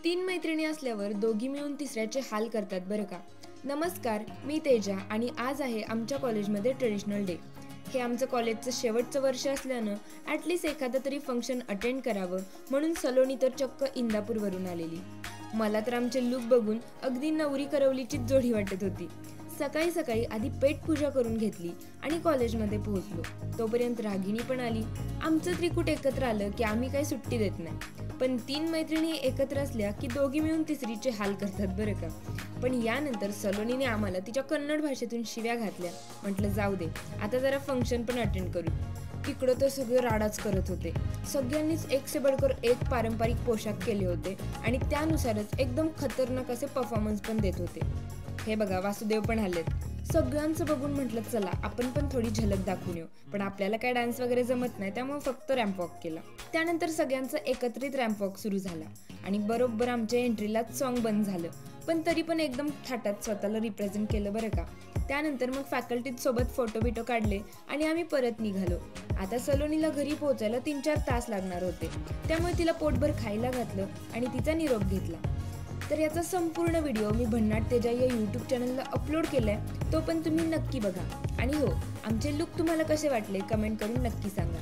तीन मैत्रिणी असल्यावर दोघी मिळून तिसऱ्याचे हाल करतात बरं का. नमस्कार, मी तेजा आणि आज आहे आमच्या कॉलेजमध्ये ट्रेडिशनल डे. हे आमचं कॉलेजचं शेवटचं वर्ष असल्यानं ॲटलिस्ट एखादं तरी फंक्शन अटेंड करावं म्हणून सलोनी तर चक्क इंदापूरवरून आलेली. मला तर आमचे लुक बघून अगदी नवरी करवलीचीच जोडी वाटत होती. सकाळी सकाळी आधी पेट पूजा करून घेतली आणि कॉलेजमध्ये पोहोचलो. तोपर्यंत रागिणी पण आली. आमचं त्रिकूट एकत्र आलं की आम्ही काही सुट्टी देत नाही. पण तीन मैत्रिणी एकत्र असल्या की दोघी मिळून तिसरीचे हाल करतात बरं का. पण यानंतर सलोनीने आम्हाला तिच्या कन्नड भाषेतून शिव्या घातल्या. म्हटलं जाऊ दे, आता जरा फंक्शन पण अटेंड करू. तिकडं तर सगळे राडाच करत होते. सगळ्यांनीच एक से बडकर एक पारंपरिक पोशाख केले होते आणि त्यानुसारच एकदम खतरनाक असे परफॉर्मन्स पण देत होते. हे बघा, वासुदेव पण आलेत. सगळ्यांचं बघून म्हटलं चला आपण पण थोडी झलक दाखवून येऊ. पण आपल्याला काय डान्स वगैरे जमत नाही, त्यामुळे फक्त रॅम्प वॉक केला. त्यानंतर सगळ्यांचं एकत्रित रॅम्प वॉक सुरू झाला आणि बरोबर आमच्या एंट्रीलाच सॉन्ग बंद झालं. पण तरी पण एकदम थाटात स्वतःला रिप्रेझेंट केलं बरं का. त्यानंतर मग फॅकल्टी सोबत फोटो बिटो काढले आणि आम्ही परत निघालो. आता सलोनीला घरी पोहोचायला 3-4 तास लागणार होते, त्यामुळे तिला पोटभर खायला घातलं आणि तिचा निरोप घेतला. तर याचा संपूर्ण व्हिडिओ मी भन्नाट तेजा या यूट्यूब चॅनलला अपलोड केलाय, तो पण तुम्ही नक्की बघा. आणि हो, आमचे लुक तुम्हाला कसे वाटले कमेंट करून नक्की सांगा.